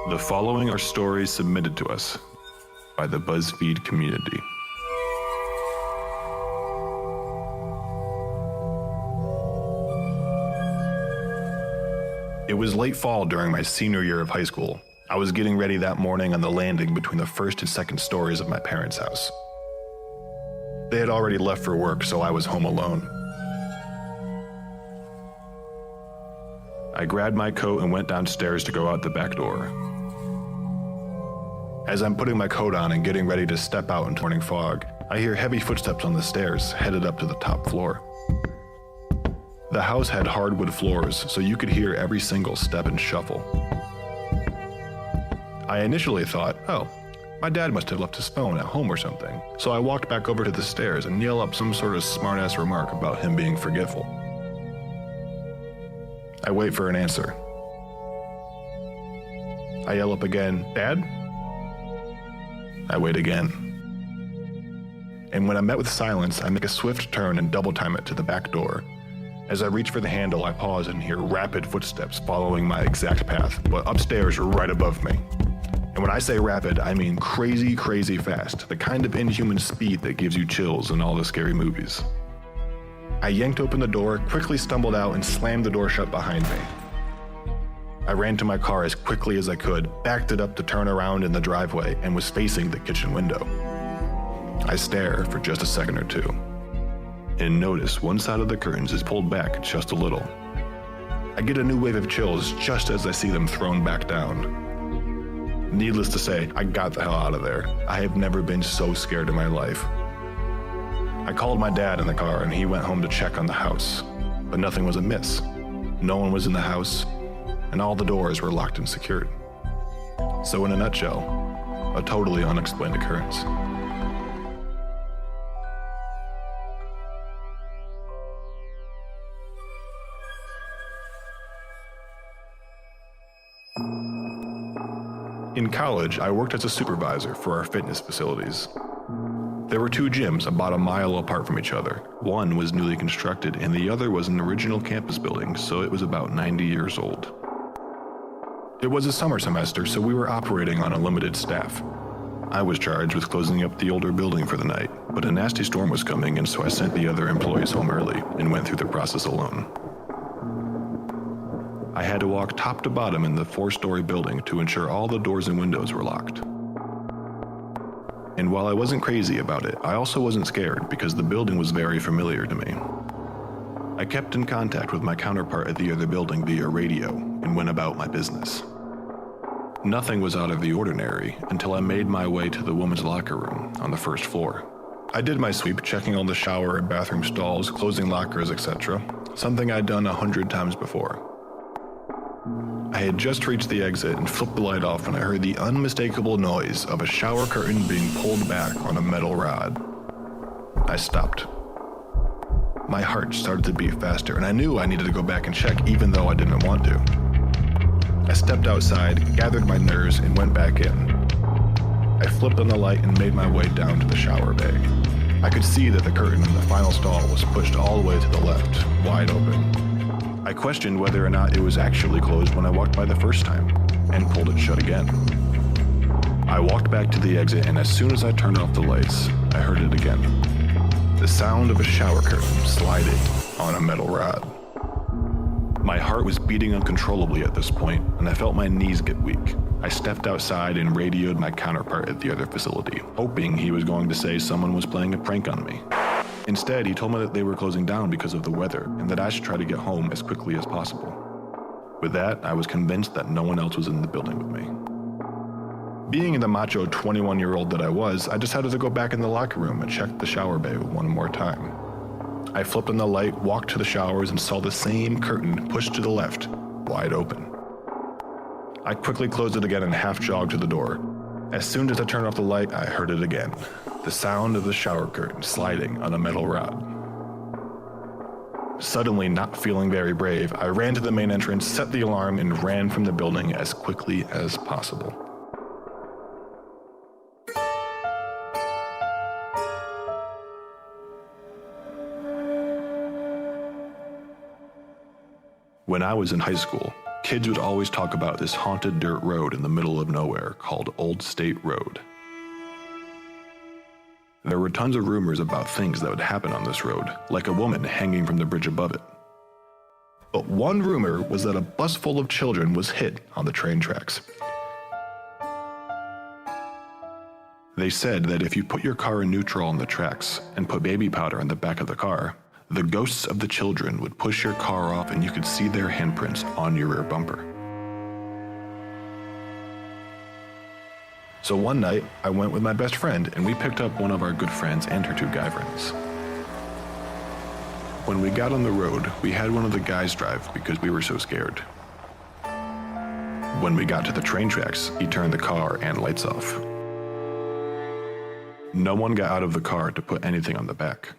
The following are stories submitted to us by the BuzzFeed community. It was late fall during my senior year of high school. I was getting ready that morning on the landing between the first and second stories of my parents' house. They had already left for work, so I was home alone. I grabbed my coat and went downstairs to go out the back door. As I'm putting my coat on and getting ready to step out into morning fog, I hear heavy footsteps on the stairs headed up to the top floor. The house had hardwood floors, so you could hear every single step and shuffle. I initially thought, oh, my dad must have left his phone at home or something, so I walked back over to the stairs and yelled up some sort of smart-ass remark about him being forgetful. I wait for an answer. I yell up again, Dad? I wait again. And when I'm met with silence, I make a swift turn and double time it to the back door. As I reach for the handle, I pause and hear rapid footsteps following my exact path, but upstairs right above me. And when I say rapid, I mean crazy, crazy fast, the kind of inhuman speed that gives you chills in all the scary movies. I yanked open the door, quickly stumbled out, and slammed the door shut behind me. I ran to my car as quickly as I could, backed it up to turn around in the driveway, and was facing the kitchen window. I stare for just a second or two, and notice one side of the curtains is pulled back just a little. I get a new wave of chills just as I see them thrown back down. Needless to say, I got the hell out of there. I have never been so scared in my life. I called my dad in the car and he went home to check on the house, but nothing was amiss. No one was in the house, and all the doors were locked and secured. So in a nutshell, a totally unexplained occurrence. In college, I worked as a supervisor for our fitness facilities. There were two gyms about a mile apart from each other. One was newly constructed and the other was an original campus building, so it was about 90 years old. It was a summer semester, so we were operating on a limited staff. I was charged with closing up the older building for the night, but a nasty storm was coming, and so I sent the other employees home early and went through the process alone. I had to walk top to bottom in the 4-story building to ensure all the doors and windows were locked. And while I wasn't crazy about it, I also wasn't scared because the building was very familiar to me. I kept in contact with my counterpart at the other building via radio and went about my business. Nothing was out of the ordinary until I made my way to the women's locker room on the first floor. I did my sweep, checking all the shower and bathroom stalls, closing lockers, etc., something I'd done 100 times before. I had just reached the exit and flipped the light off when I heard the unmistakable noise of a shower curtain being pulled back on a metal rod. I stopped. My heart started to beat faster, and I knew I needed to go back and check even though I didn't want to. I stepped outside, gathered my nerves, and went back in. I flipped on the light and made my way down to the shower bay. I could see that the curtain in the final stall was pushed all the way to the left, wide open. I questioned whether or not it was actually closed when I walked by the first time, and pulled it shut again. I walked back to the exit, and as soon as I turned off the lights, I heard it again. The sound of a shower curtain sliding on a metal rod. My heart was beating uncontrollably at this point, and I felt my knees get weak. I stepped outside and radioed my counterpart at the other facility, hoping he was going to say someone was playing a prank on me. Instead, he told me that they were closing down because of the weather and that I should try to get home as quickly as possible. With that, I was convinced that no one else was in the building with me. Being the macho 21-year-old that I was, I decided to go back in the locker room and check the shower bay one more time. I flipped on the light, walked to the showers, and saw the same curtain pushed to the left, wide open. I quickly closed it again and half-jogged to the door. As soon as I turned off the light, I heard it again. The sound of the shower curtain sliding on a metal rod. Suddenly, not feeling very brave, I ran to the main entrance, set the alarm, and ran from the building as quickly as possible. When I was in high school, Kids would always talk about this haunted dirt road in the middle of nowhere called Old State Road. There were tons of rumors about things that would happen on this road, like a woman hanging from the bridge above it. But one rumor was that a bus full of children was hit on the train tracks. They said that if you put your car in neutral on the tracks and put baby powder on the back of the car, the ghosts of the children would push your car off and you could see their handprints on your rear bumper. So one night, I went with my best friend and we picked up one of our good friends and her two guy friends. When we got on the road, we had one of the guys drive because we were so scared. When we got to the train tracks, he turned the car and lights off. No one got out of the car to put anything on the back.